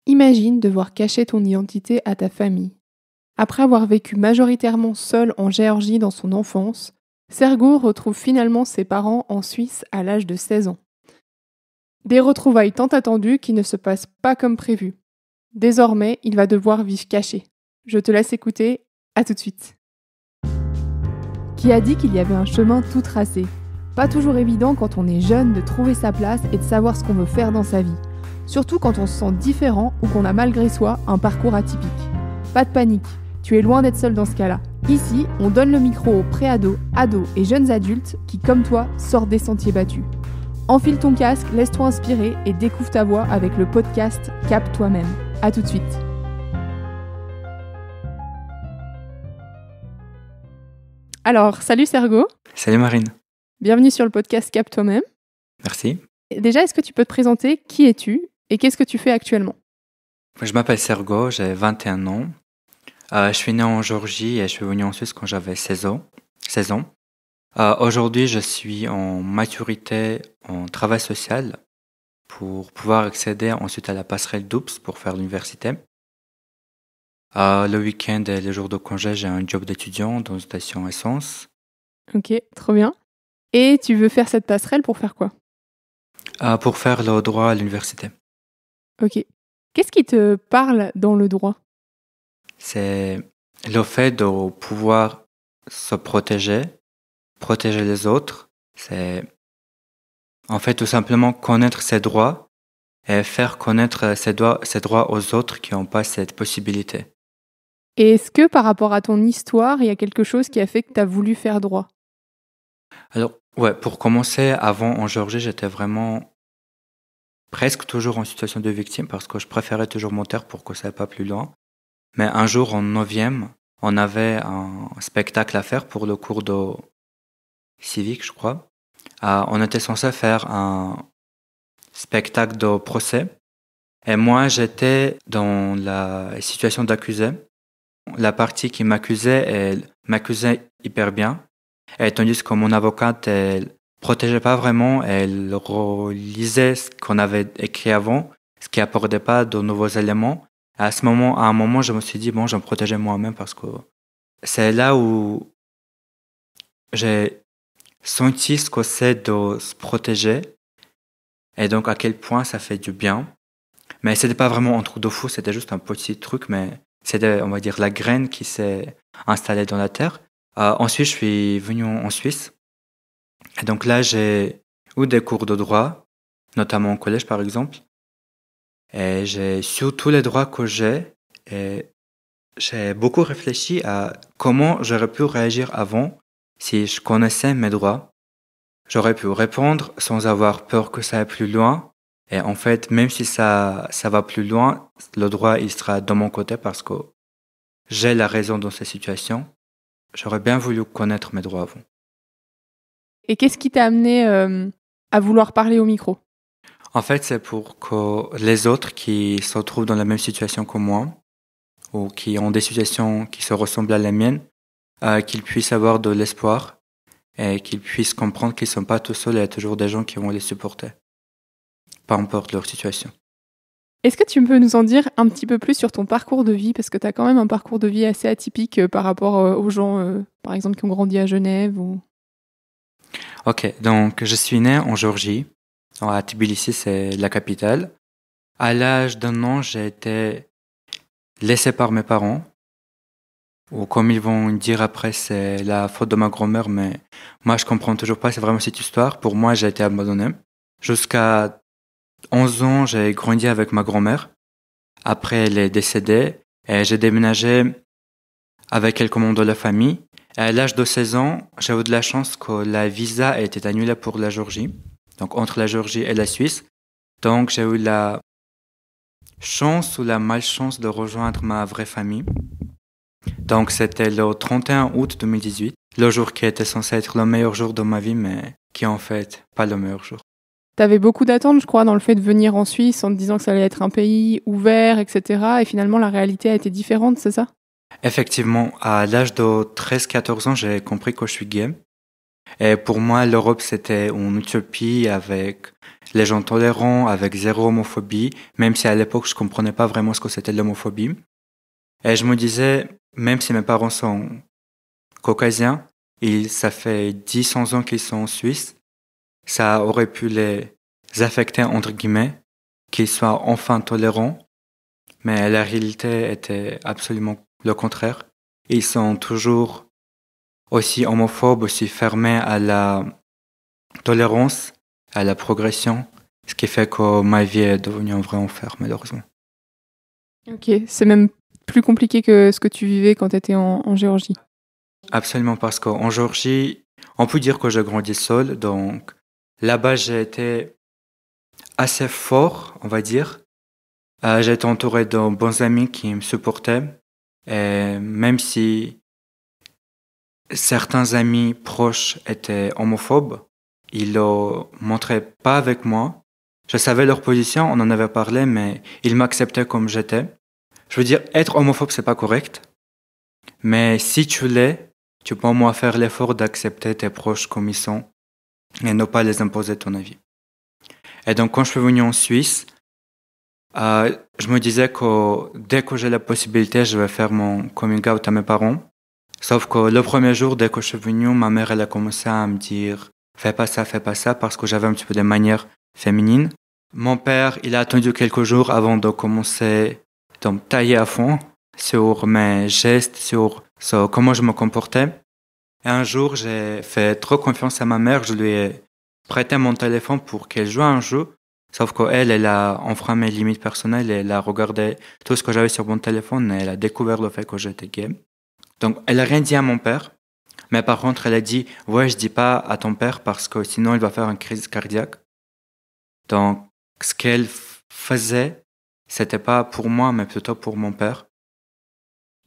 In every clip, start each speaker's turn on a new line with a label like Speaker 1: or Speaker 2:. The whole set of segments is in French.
Speaker 1: Imagine devoir cacher ton identité à ta famille. Après avoir vécu majoritairement seul en Géorgie dans son enfance, Sergo retrouve finalement ses parents en Suisse à l'âge de 16 ans. Des retrouvailles tant attendues qui ne se passent pas comme prévu. Désormais, il va devoir vivre caché. Je te laisse écouter, à tout de suite. Qui a dit qu'il y avait un chemin tout tracé ? Pas toujours évident quand on est jeune de trouver sa place et de savoir ce qu'on veut faire dans sa vie. Surtout quand on se sent différent ou qu'on a malgré soi un parcours atypique. Pas de panique, tu es loin d'être seul dans ce cas-là. Ici, on donne le micro aux pré-ados, ados et jeunes adultes qui, comme toi, sortent des sentiers battus. Enfile ton casque, laisse-toi inspirer et découvre ta voix avec le podcast Cap toi-même. À tout de suite. Alors, salut Sergo.
Speaker 2: Salut Marine.
Speaker 1: Bienvenue sur le podcast Cap toi-même.
Speaker 2: Merci.
Speaker 1: Déjà, est-ce que tu peux te présenter ? Qui es-tu et qu'est-ce que tu fais actuellement ?
Speaker 2: Je m'appelle Sergo, j'ai 21 ans. Je suis né en Géorgie et je suis venu en Suisse quand j'avais 16 ans. Aujourd'hui, je suis en maturité en travail social pour pouvoir accéder ensuite à la passerelle DOUPS pour faire l'université. Le week-end et les jours de congé, j'ai un job d'étudiant dans une station essence.
Speaker 1: Ok, trop bien. Et tu veux faire cette passerelle pour faire quoi ?
Speaker 2: Pour faire le droit à l'université.
Speaker 1: Ok. Qu'est-ce qui te parle dans le droit ?
Speaker 2: C'est le fait de pouvoir se protéger les autres. C'est en fait tout simplement connaître ses droits et faire connaître ses droits aux autres qui n'ont pas cette possibilité.
Speaker 1: Et est-ce que par rapport à ton histoire, il y a quelque chose qui a fait que tu as voulu faire droit ?
Speaker 2: Alors, ouais, pour commencer, avant en Géorgie, j'étais vraiment presque toujours en situation de victime parce que je préférais toujours mon taire pour que ça n'aille pas plus loin. Mais un jour, en 9e, on avait un spectacle à faire pour le cours de civique, je crois. On était censé faire un spectacle de procès. Et moi, j'étais dans la situation d'accusé. La partie qui m'accusait, elle m'accusait hyper bien. Et tandis que mon avocate, elle protégeait pas vraiment, elle relisait ce qu'on avait écrit avant, ce qui apportait pas de nouveaux éléments. À un moment, je me suis dit, bon, je vais me protéger moi-même parce que c'est là où j'ai senti ce que c'est de se protéger et donc à quel point ça fait du bien. Mais c'était pas vraiment un truc de fou, c'était juste un petit truc, mais c'était, on va dire, la graine qui s'est installée dans la terre. Ensuite, je suis venu en Suisse. Et donc là, j'ai eu des cours de droit, notamment au collège par exemple. Et j'ai su tous les droits que j'ai. Et j'ai beaucoup réfléchi à comment j'aurais pu réagir avant si je connaissais mes droits. J'aurais pu répondre sans avoir peur que ça aille plus loin. Et en fait, même si ça va plus loin, le droit, il sera de mon côté parce que j'ai la raison dans ces situations. J'aurais bien voulu connaître mes droits avant.
Speaker 1: Et qu'est-ce qui t'a amené à vouloir parler au micro ?
Speaker 2: En fait, c'est pour que les autres qui se retrouvent dans la même situation que moi, ou qui ont des situations qui se ressemblent à la mienne, qu'ils puissent avoir de l'espoir et qu'ils puissent comprendre qu'ils ne sont pas tout seuls et il y a toujours des gens qui vont les supporter, peu importe leur situation.
Speaker 1: Est-ce que tu peux nous en dire un petit peu plus sur ton parcours de vie ? Parce que tu as quand même un parcours de vie assez atypique par rapport aux gens, par exemple, qui ont grandi à Genève. Ou...
Speaker 2: Ok, donc je suis né en Géorgie. À Tbilissi, c'est la capitale. À l'âge d'1 an, j'ai été laissé par mes parents. Ou comme ils vont dire après, c'est la faute de ma grand-mère, mais moi je comprends toujours pas, c'est vraiment cette histoire. Pour moi, j'ai été abandonné. Jusqu'à 11 ans, j'ai grandi avec ma grand-mère. Après, elle est décédée et j'ai déménagé avec quelques membres de la famille. Et à l'âge de 16 ans, j'ai eu de la chance que la visa a été annulée pour la Géorgie. Donc entre la Géorgie et la Suisse. Donc j'ai eu la chance ou la malchance de rejoindre ma vraie famille. Donc c'était le 31 août 2018, le jour qui était censé être le meilleur jour de ma vie, mais qui en fait pas le meilleur jour.
Speaker 1: T'avais beaucoup d'attentes, je crois, dans le fait de venir en Suisse en te disant que ça allait être un pays ouvert, etc. Et finalement, la réalité a été différente, c'est ça ?
Speaker 2: Effectivement, à l'âge de 13-14 ans, j'ai compris que je suis gay. Et pour moi, l'Europe, c'était une utopie avec les gens tolérants, avec zéro homophobie, même si à l'époque, je comprenais pas vraiment ce que c'était l'homophobie. Et je me disais, même si mes parents sont caucasiens, ça fait 10, 11 ans qu'ils sont en Suisse, ça aurait pu les affecter, entre guillemets, qu'ils soient enfin tolérants, mais la réalité était absolument le contraire. Ils sont toujours aussi homophobes, aussi fermés à la tolérance, à la progression, ce qui fait que ma vie est devenue un vrai enfer, malheureusement.
Speaker 1: Ok, c'est même plus compliqué que ce que tu vivais quand tu étais en Géorgie.
Speaker 2: Absolument, parce qu'en Géorgie, on peut dire que j'ai grandi seul, donc là-bas j'ai été assez fort, on va dire. J'ai été entouré de bons amis qui me supportaient, et même si certains amis proches étaient homophobes, ils le montraient pas avec moi. Je savais leur position, on en avait parlé, mais ils m'acceptaient comme j'étais. Je veux dire, être homophobe, c'est pas correct, mais si tu l'es, tu peux au moins faire l'effort d'accepter tes proches comme ils sont et ne pas les imposer ton avis. Et donc, quand je suis venu en Suisse, je me disais que dès que j'ai la possibilité, je vais faire mon coming out à mes parents. Sauf que le premier jour, dès que je suis venu, ma mère, elle a commencé à me dire fais pas ça, parce que j'avais un petit peu des manières féminines. Mon père, il a attendu quelques jours avant de commencer à me tailler à fond sur mes gestes, sur comment je me comportais. Et un jour, j'ai fait trop confiance à ma mère, je lui ai prêté mon téléphone pour qu'elle joue à un jeu. Sauf qu'elle, elle a enfreint mes limites personnelles et elle a regardé tout ce que j'avais sur mon téléphone et elle a découvert le fait que j'étais gay. Donc, elle a rien dit à mon père. Mais par contre, elle a dit, ouais, je dis pas à ton père parce que sinon il va faire une crise cardiaque. Donc, ce qu'elle faisait, c'était pas pour moi, mais plutôt pour mon père.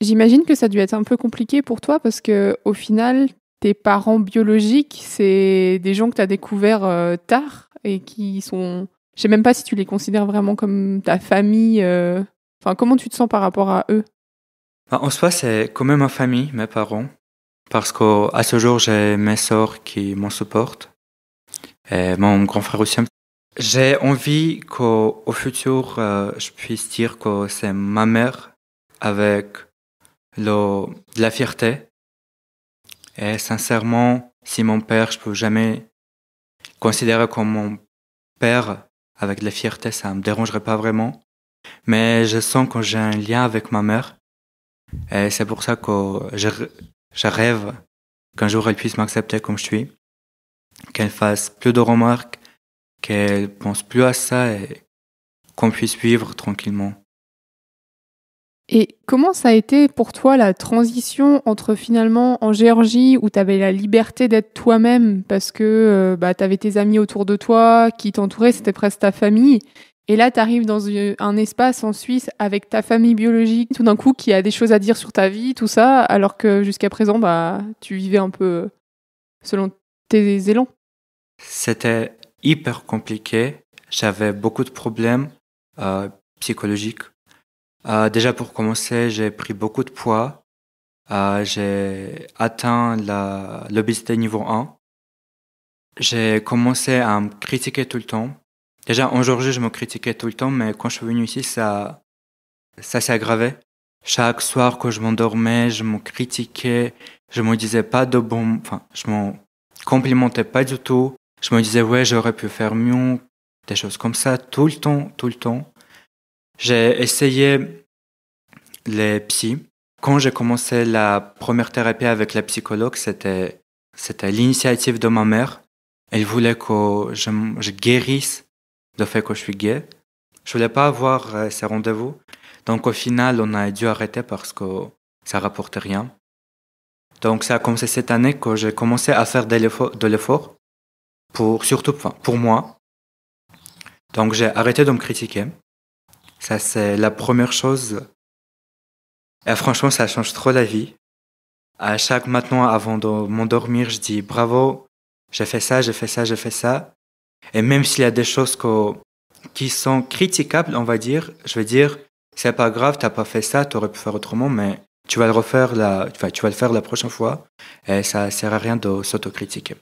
Speaker 1: J'imagine que ça a dû être un peu compliqué pour toi parce que au final, tes parents biologiques, c'est des gens que tu as découverts tard et qui sont... Je sais même pas si tu les considères vraiment comme ta famille. Enfin, comment tu te sens par rapport à eux?
Speaker 2: En soi, c'est quand même ma famille, mes parents. Parce qu'à ce jour, j'ai mes sœurs qui m'en supportent. Et mon grand frère aussi. J'ai envie qu'au futur, je puisse dire que c'est ma mère avec de la fierté. Et sincèrement, si mon père, je peux jamais considérer comme mon père avec de la fierté, ça me dérangerait pas vraiment. Mais je sens que j'ai un lien avec ma mère. Et c'est pour ça que je rêve qu'un jour elle puisse m'accepter comme je suis. Qu'elle fasse plus de remarques, qu'elle pense plus à ça et qu'on puisse vivre tranquillement.
Speaker 1: Et comment ça a été pour toi la transition entre finalement en Géorgie où tu avais la liberté d'être toi-même parce que tu avais tes amis autour de toi qui t'entouraient, c'était presque ta famille. Et là, tu arrives dans un espace en Suisse avec ta famille biologique, tout d'un coup, qui a des choses à dire sur ta vie, tout ça, alors que jusqu'à présent, tu vivais un peu selon tes élans.
Speaker 2: C'était hyper compliqué. J'avais beaucoup de problèmes psychologiques. Déjà pour commencer, j'ai pris beaucoup de poids. J'ai atteint l'obésité niveau 1. J'ai commencé à me critiquer tout le temps. Déjà, en Géorgie, je me critiquais tout le temps, mais quand je suis venu ici, ça s'est aggravé. Chaque soir, quand je m'endormais, je me critiquais. Je me disais pas de bon, enfin, je me complimentais pas du tout. Je me disais, ouais, j'aurais pu faire mieux. Des choses comme ça, tout le temps, tout le temps. J'ai essayé les psys. Quand j'ai commencé la première thérapie avec la psychologue, c'était l'initiative de ma mère. Elle voulait que je guérisse le fait que je suis gay. Je voulais pas avoir ces rendez-vous. Donc au final, on a dû arrêter parce que ça rapportait rien. Donc ça a commencé cette année que j'ai commencé à faire de l'effort surtout, enfin, pour moi. Donc j'ai arrêté de me critiquer. Ça, c'est la première chose. Et franchement, ça change trop la vie. À chaque matin, avant de m'endormir, je dis bravo, j'ai fait ça, j'ai fait ça, j'ai fait ça. Et même s'il y a des choses qui sont critiquables, on va dire, je vais dire, c'est pas grave, t'as pas fait ça, t'aurais pu faire autrement, mais tu vas le refaire tu vas le faire la prochaine fois. Et ça sert à rien de s'autocritiquer.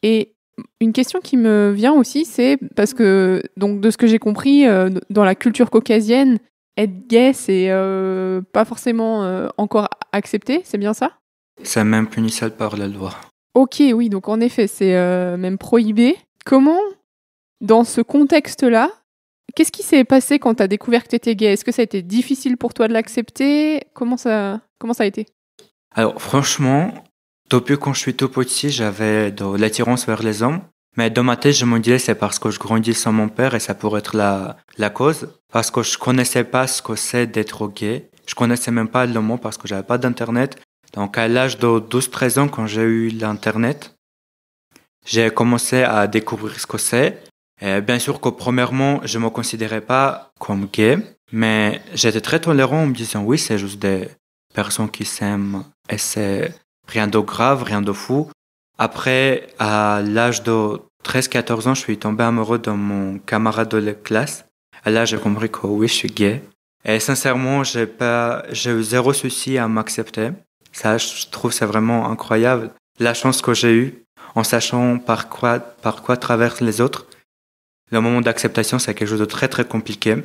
Speaker 1: Et une question qui me vient aussi, c'est parce que, donc, de ce que j'ai compris, dans la culture caucasienne, être gay, c'est pas forcément encore accepté, c'est bien ça?
Speaker 2: C'est même punissable par la loi.
Speaker 1: Ok, oui, donc en effet, c'est même prohibé. Comment, dans ce contexte-là, qu'est-ce qui s'est passé quand tu as découvert que tu étais gay? Est-ce que ça a été difficile pour toi de l'accepter? Comment ça a été?
Speaker 2: Alors franchement, depuis quand je suis tout petit, j'avais de l'attirance vers les hommes. Mais dans ma tête, je me disais c'est parce que je grandis sans mon père et ça pourrait être la cause. Parce que je connaissais pas ce que c'est d'être gay. Je connaissais même pas le mot parce que j'avais pas d'internet. Donc à l'âge de 12-13 ans, quand j'ai eu l'internet, j'ai commencé à découvrir ce que c'est. Et bien sûr que premièrement, je me considérais pas comme gay, mais j'étais très tolérant en me disant oui, c'est juste des personnes qui s'aiment et c'est rien de grave, rien de fou. Après, à l'âge de 13-14 ans, je suis tombé amoureux de mon camarade de la classe. Et là, j'ai compris que oui, je suis gay. Et sincèrement, j'ai eu zéro souci à m'accepter. Ça, je trouve, c'est vraiment incroyable. La chance que j'ai eue, en sachant par quoi traversent les autres. Le moment d'acceptation, c'est quelque chose de très, très compliqué.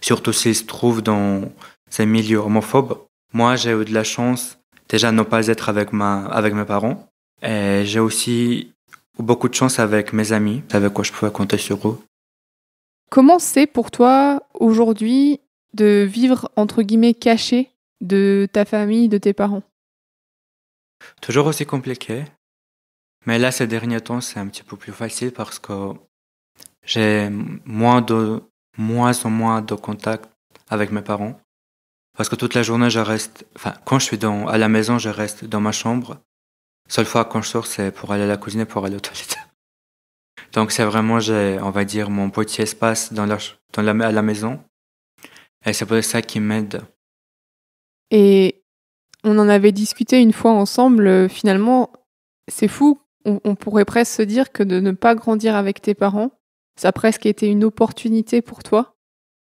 Speaker 2: Surtout s'il se trouve dans ces milieux homophobes. Moi, j'ai eu de la chance, déjà, de ne pas être avec mes parents. Et j'ai aussi eu beaucoup de chance avec mes amis, avec quoi je pouvais compter sur eux.
Speaker 1: Comment c'est pour toi aujourd'hui de vivre entre guillemets caché de ta famille, de tes parents?
Speaker 2: Toujours aussi compliqué. Mais là, ces derniers temps, c'est un petit peu plus facile parce que j'ai moins en moins de contact avec mes parents. Parce que toute la journée, quand je suis à la maison, je reste dans ma chambre. Seule fois quand je sors, c'est pour aller à la cuisine et pour aller aux toilettes. Donc c'est vraiment, on va dire, mon petit espace à la maison. Et c'est pour ça qui m'aide.
Speaker 1: Et on en avait discuté une fois ensemble, finalement, c'est fou, on pourrait presque se dire que de ne pas grandir avec tes parents, ça a presque été une opportunité pour toi.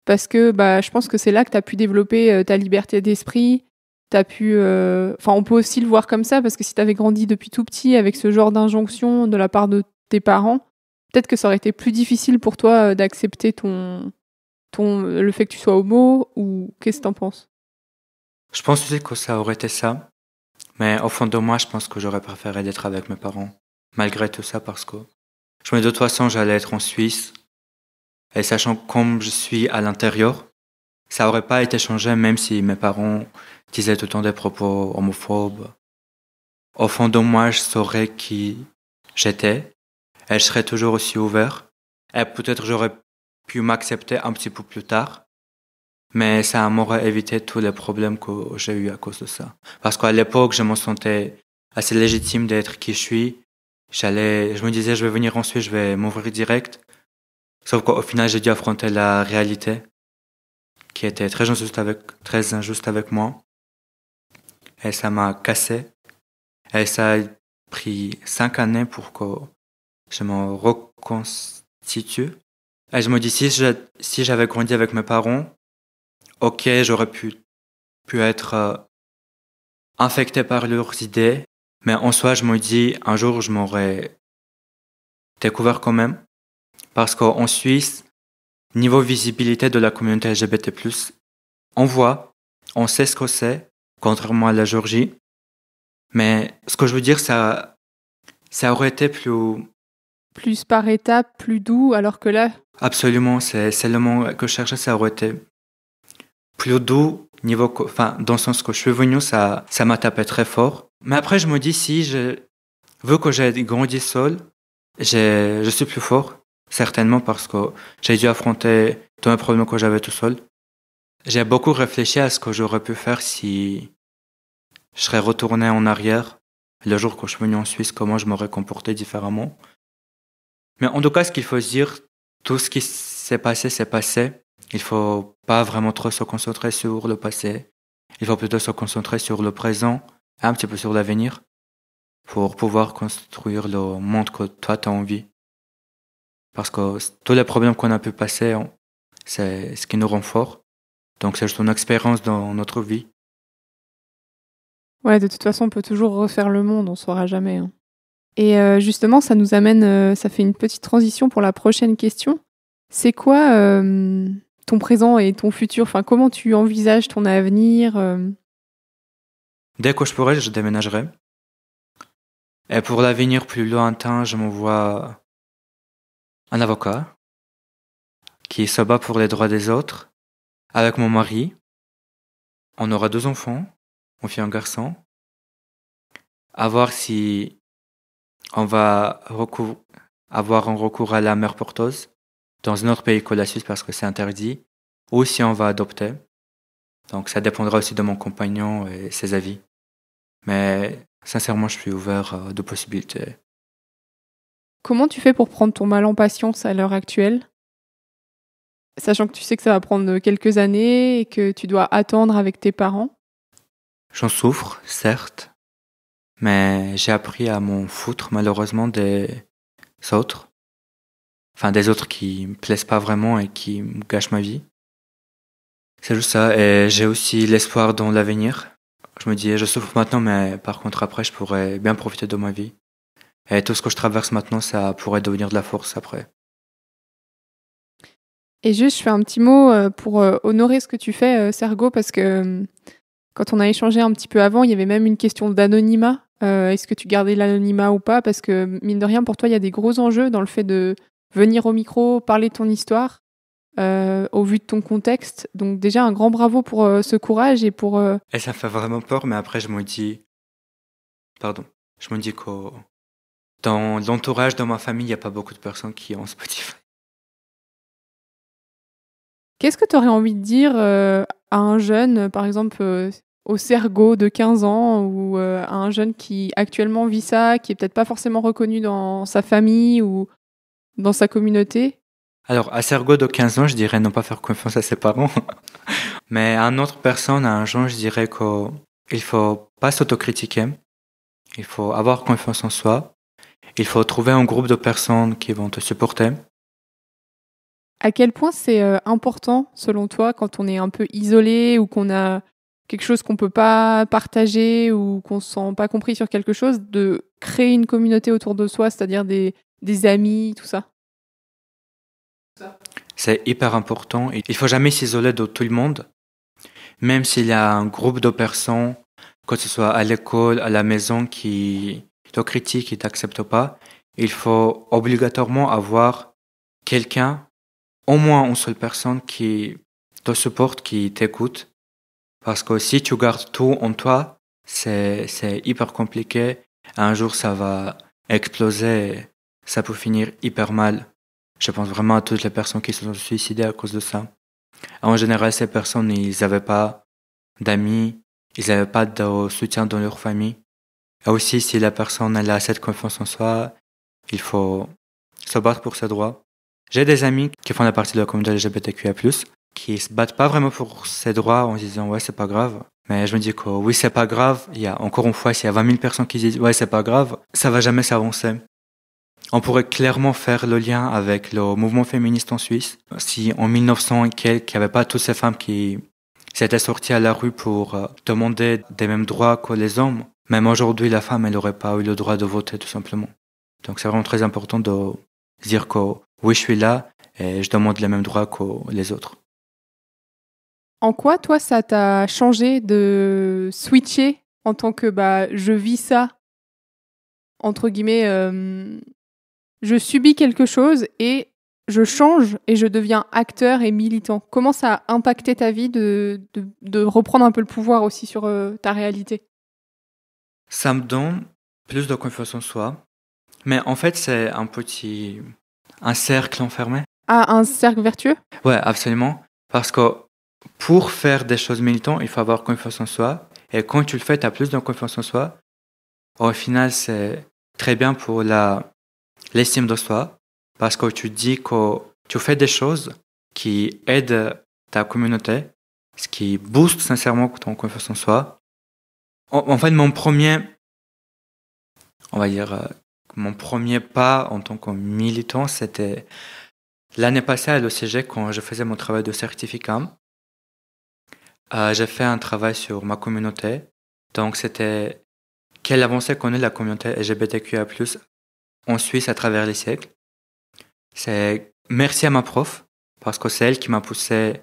Speaker 1: Parce que je pense que c'est là que tu as pu développer ta liberté d'esprit. T'as pu. On peut aussi le voir comme ça, parce que si tu avais grandi depuis tout petit avec ce genre d'injonction de la part de tes parents, peut-être que ça aurait été plus difficile pour toi d'accepter le fait que tu sois homo, ou qu'est-ce que t'en penses?
Speaker 2: Je pense aussi que ça aurait été ça. Mais au fond de moi, je pense que j'aurais préféré d'être avec mes parents. Malgré tout ça, parce que je me dis de toute façon, j'allais être en Suisse. Et sachant comme je suis à l'intérieur, ça aurait pas été changé même si mes parents disaient tout le temps des propos homophobes. Au fond de moi, je saurais qui j'étais. Et je serais toujours aussi ouvert. Et peut-être j'aurais pu m'accepter un petit peu plus tard. Mais ça m'aurait évité tous les problèmes que j'ai eu à cause de ça. Parce qu'à l'époque, je me sentais assez légitime d'être qui je suis. Je me disais, je vais venir en Suisse, je vais m'ouvrir direct. Sauf qu'au final, j'ai dû affronter la réalité, qui était très injuste avec moi. Et ça m'a cassé. Et ça a pris 5 années pour que je me reconstitue. Et je me dis, si j'avais grandi avec mes parents, ok, j'aurais pu être infecté par leurs idées, mais en soi, je me dis, un jour, je m'aurais découvert quand même. Parce qu'en Suisse, niveau visibilité de la communauté LGBT+, on voit, on sait ce que c'est, contrairement à la Géorgie. Mais ce que je veux dire, ça aurait été plus...
Speaker 1: Plus par étapes, plus doux, alors que là...
Speaker 2: Absolument, c'est le mot que je cherchais, ça aurait été plus doux, dans le sens que je suis venu, ça m'a tapé très fort. Mais après, je me dis, vu que j'ai grandi seul, je suis plus fort, certainement parce que j'ai dû affronter tous les problèmes que j'avais tout seul. J'ai beaucoup réfléchi à ce que j'aurais pu faire si je serais retourné en arrière le jour que je suis venu en Suisse, comment je m'aurais comporté différemment. Mais en tout cas, ce qu'il faut se dire, tout ce qui s'est passé, c'est passé. Il faut pas vraiment trop se concentrer sur le passé. Il faut plutôt se concentrer sur le présent, un petit peu sur l'avenir, pour pouvoir construire le monde que toi tu as envie. Parce que tous les problèmes qu'on a pu passer, c'est ce qui nous rend forts. Donc c'est juste une expérience dans notre vie.
Speaker 1: Ouais, de toute façon, on peut toujours refaire le monde, on saura jamais. Hein. Et justement, ça nous amène, ça fait une petite transition pour la prochaine question. C'est quoi ton présent et ton futur? Enfin, comment tu envisages ton avenir?
Speaker 2: Dès que je pourrai, je déménagerai. Et pour l'avenir plus lointain, je me vois un avocat qui se bat pour les droits des autres, avec mon mari. On aura 2 enfants, une fille et un garçon. À voir si on va avoir un recours à la mère porteuse dans un autre pays que la Suisse parce que c'est interdit, ou si on va adopter. Donc ça dépendra aussi de mon compagnon et ses avis. Mais sincèrement, je suis ouvert à de possibilités.
Speaker 1: Comment tu fais pour prendre ton mal en patience à l'heure actuelle? Sachant que tu sais que ça va prendre quelques années et que tu dois attendre avec tes parents.
Speaker 2: J'en souffre, certes, mais j'ai appris à m'en foutre malheureusement des autres. Enfin, des autres qui me plaisent pas vraiment et qui me gâchent ma vie. C'est juste ça. Et j'ai aussi l'espoir dans l'avenir. Je me dis, je souffre maintenant, mais par contre après, je pourrais bien profiter de ma vie. Et tout ce que je traverse maintenant, ça pourrait devenir de la force après.
Speaker 1: Et juste, je fais un petit mot pour honorer ce que tu fais, Sergo, parce que quand on a échangé un petit peu avant, il y avait même une question d'anonymat. Est-ce que tu gardais l'anonymat ou pas? Parce que mine de rien, pour toi, il y a des gros enjeux dans le fait de venir au micro, parler de ton histoire, au vu de ton contexte. Donc déjà, un grand bravo pour ce courage et pour...
Speaker 2: Et ça fait vraiment peur, mais après, je me dis que dans l'entourage de ma famille, il n'y a pas beaucoup de personnes qui ont Spotify.
Speaker 1: Qu'est-ce que tu aurais envie de dire à un jeune, par exemple au Sergo de 15 ans, ou à un jeune qui actuellement vit ça, qui est peut-être pas forcément reconnu dans sa famille ou dans sa communauté?
Speaker 2: Alors, à Sergo de 15 ans, je dirais ne pas faire confiance à ses parents. Mais à une autre personne, à un jeune, je dirais qu'il faut pas s'autocritiquer. Il faut avoir confiance en soi. Il faut trouver un groupe de personnes qui vont te supporter.
Speaker 1: À quel point c'est important, selon toi, quand on est un peu isolé ou qu'on a quelque chose qu'on peut pas partager ou qu'on se sent pas compris sur quelque chose, de créer une communauté autour de soi, c'est-à-dire des amis, tout ça?
Speaker 2: C'est hyper important. Il faut jamais s'isoler de tout le monde. Même s'il y a un groupe de personnes, que ce soit à l'école, à la maison, qui te critiquent, qui t'acceptent pas, il faut obligatoirement avoir quelqu'un, au moins une seule personne qui te supporte, qui t'écoute. Parce que si tu gardes tout en toi, c'est hyper compliqué. Un jour, ça va exploser. Ça peut finir hyper mal. Je pense vraiment à toutes les personnes qui se sont suicidées à cause de ça. En général, ces personnes, ils n'avaient pas d'amis, ils n'avaient pas de soutien dans leur famille. Et aussi, si la personne elle a cette confiance en soi, il faut se battre pour ses droits. J'ai des amis qui font la partie de la communauté LGBTQIA+, qui se battent pas vraiment pour ses droits en se disant ouais, c'est pas grave. Mais je me dis que oui, c'est pas grave. Il y a encore une fois, s'il y a 20 000 personnes qui disent ouais, c'est pas grave, ça va jamais s'avancer. On pourrait clairement faire le lien avec le mouvement féministe en Suisse. Si en 1900 et quelques, il n'y avait pas toutes ces femmes qui s'étaient sorties à la rue pour demander des mêmes droits que les hommes, même aujourd'hui, la femme, elle n'aurait pas eu le droit de voter, tout simplement. Donc c'est vraiment très important de dire que oui, je suis là et je demande les mêmes droits que les autres.
Speaker 1: En quoi, toi, ça t'a changé de switcher en tant que je vis ça, entre guillemets, je subis quelque chose et je change et je deviens acteur et militant. Comment ça a impacté ta vie de reprendre un peu le pouvoir aussi sur ta réalité?
Speaker 2: Ça me donne plus de confiance en soi, mais en fait, c'est un cercle enfermé.
Speaker 1: Ah, un cercle vertueux?
Speaker 2: Ouais, absolument. Parce que pour faire des choses militantes, il faut avoir confiance en soi. Et quand tu le fais, tu as plus de confiance en soi. Au final, c'est très bien pour l'estime de soi. Parce que tu dis que tu fais des choses qui aident ta communauté, ce qui booste sincèrement ton confiance en soi. En fait, mon premier pas en tant que militant, c'était l'année passée à l'ECG quand je faisais mon travail de certificat. J'ai fait un travail sur ma communauté. Donc, c'était quelle avancée connaît la communauté LGBTQIA+, en Suisse à travers les siècles. C'est merci à ma prof, parce que c'est elle qui m'a poussé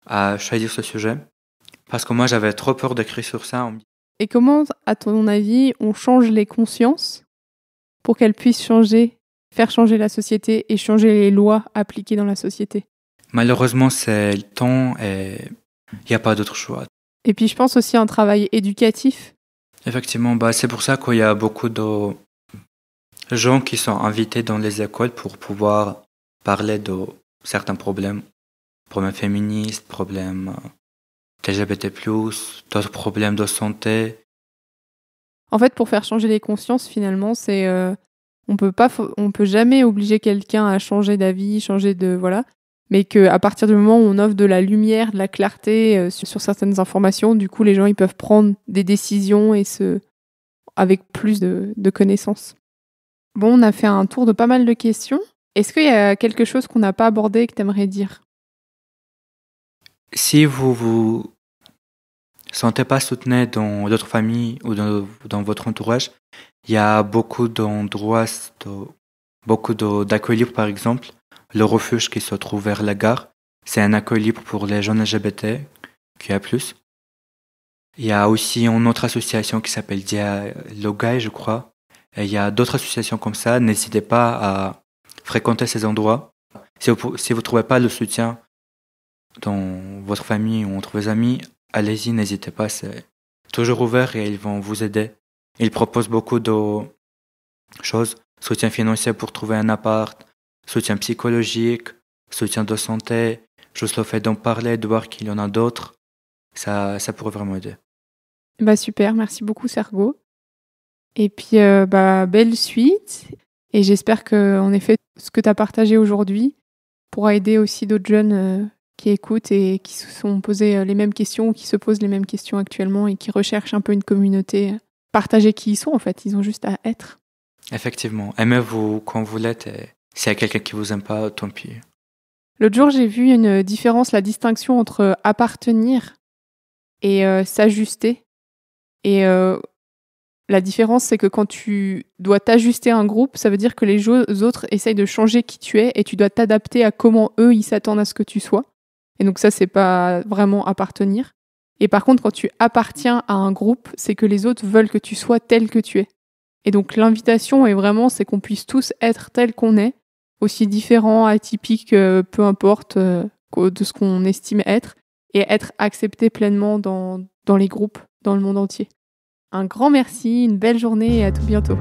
Speaker 2: à choisir ce sujet. Parce que moi, j'avais trop peur d'écrire sur ça.
Speaker 1: Et comment, à ton avis, on change les consciences pour qu'elles puissent changer, faire changer la société et changer les lois appliquées dans la société?
Speaker 2: Malheureusement, c'est le temps et il n'y a pas d'autre choix.
Speaker 1: Et puis, je pense aussi à un travail éducatif.
Speaker 2: Effectivement, c'est pour ça qu'il y a beaucoup de gens qui sont invités dans les écoles pour pouvoir parler de certains problèmes féministes, problèmes LGBT+, d'autres problèmes de santé.
Speaker 1: En fait, pour faire changer les consciences, finalement, c'est on peut jamais obliger quelqu'un à changer d'avis, voilà, mais qu'à partir du moment où on offre de la lumière, de la clarté sur certaines informations, du coup, les gens ils peuvent prendre des décisions avec plus de connaissances. Bon, on a fait un tour de pas mal de questions. Est-ce qu'il y a quelque chose qu'on n'a pas abordé et que tu aimerais dire?
Speaker 2: Si vous sentez pas soutenu dans votre famille ou dans votre entourage, il y a beaucoup d'endroits, d'accueil libre par exemple. Le refuge qui se trouve vers la gare, c'est un accueil libre pour les jeunes LGBT qui a plus. Il y a aussi une autre association qui s'appelle Dialogai, je crois. Et il y a d'autres associations comme ça. N'hésitez pas à fréquenter ces endroits. Si vous trouvez pas le soutien dans votre famille ou entre vos amis, allez-y, n'hésitez pas, c'est toujours ouvert et ils vont vous aider. Ils proposent beaucoup de choses, soutien financier pour trouver un appart, soutien psychologique, soutien de santé, juste le fait d'en parler, de voir qu'il y en a d'autres, ça pourrait vraiment aider.
Speaker 1: Super, merci beaucoup Sergo. Et puis, belle suite. Et j'espère que, en effet, ce que tu as partagé aujourd'hui pourra aider aussi d'autres jeunes qui écoutent et qui se sont posés les mêmes questions ou qui se posent les mêmes questions actuellement et qui recherchent un peu une communauté. Partager qui ils sont, en fait. Ils ont juste à être.
Speaker 2: Effectivement. Aimez-vous quand vous l'êtes et s'il y a quelqu'un qui vous aime pas, tant pis.
Speaker 1: L'autre jour, j'ai vu une différence, la distinction entre appartenir et s'ajuster. Et la différence, c'est que quand tu dois t'ajuster à un groupe, ça veut dire que les autres essayent de changer qui tu es et tu dois t'adapter à comment eux, ils s'attendent à ce que tu sois. Et donc ça, c'est pas vraiment appartenir. Et par contre, quand tu appartiens à un groupe, c'est que les autres veulent que tu sois tel que tu es. Et donc l'invitation est vraiment, c'est qu'on puisse tous être tel qu'on est, aussi différents, atypiques, peu importe de ce qu'on estime être, et être accepté pleinement dans les groupes, dans le monde entier. Un grand merci, une belle journée et à tout bientôt.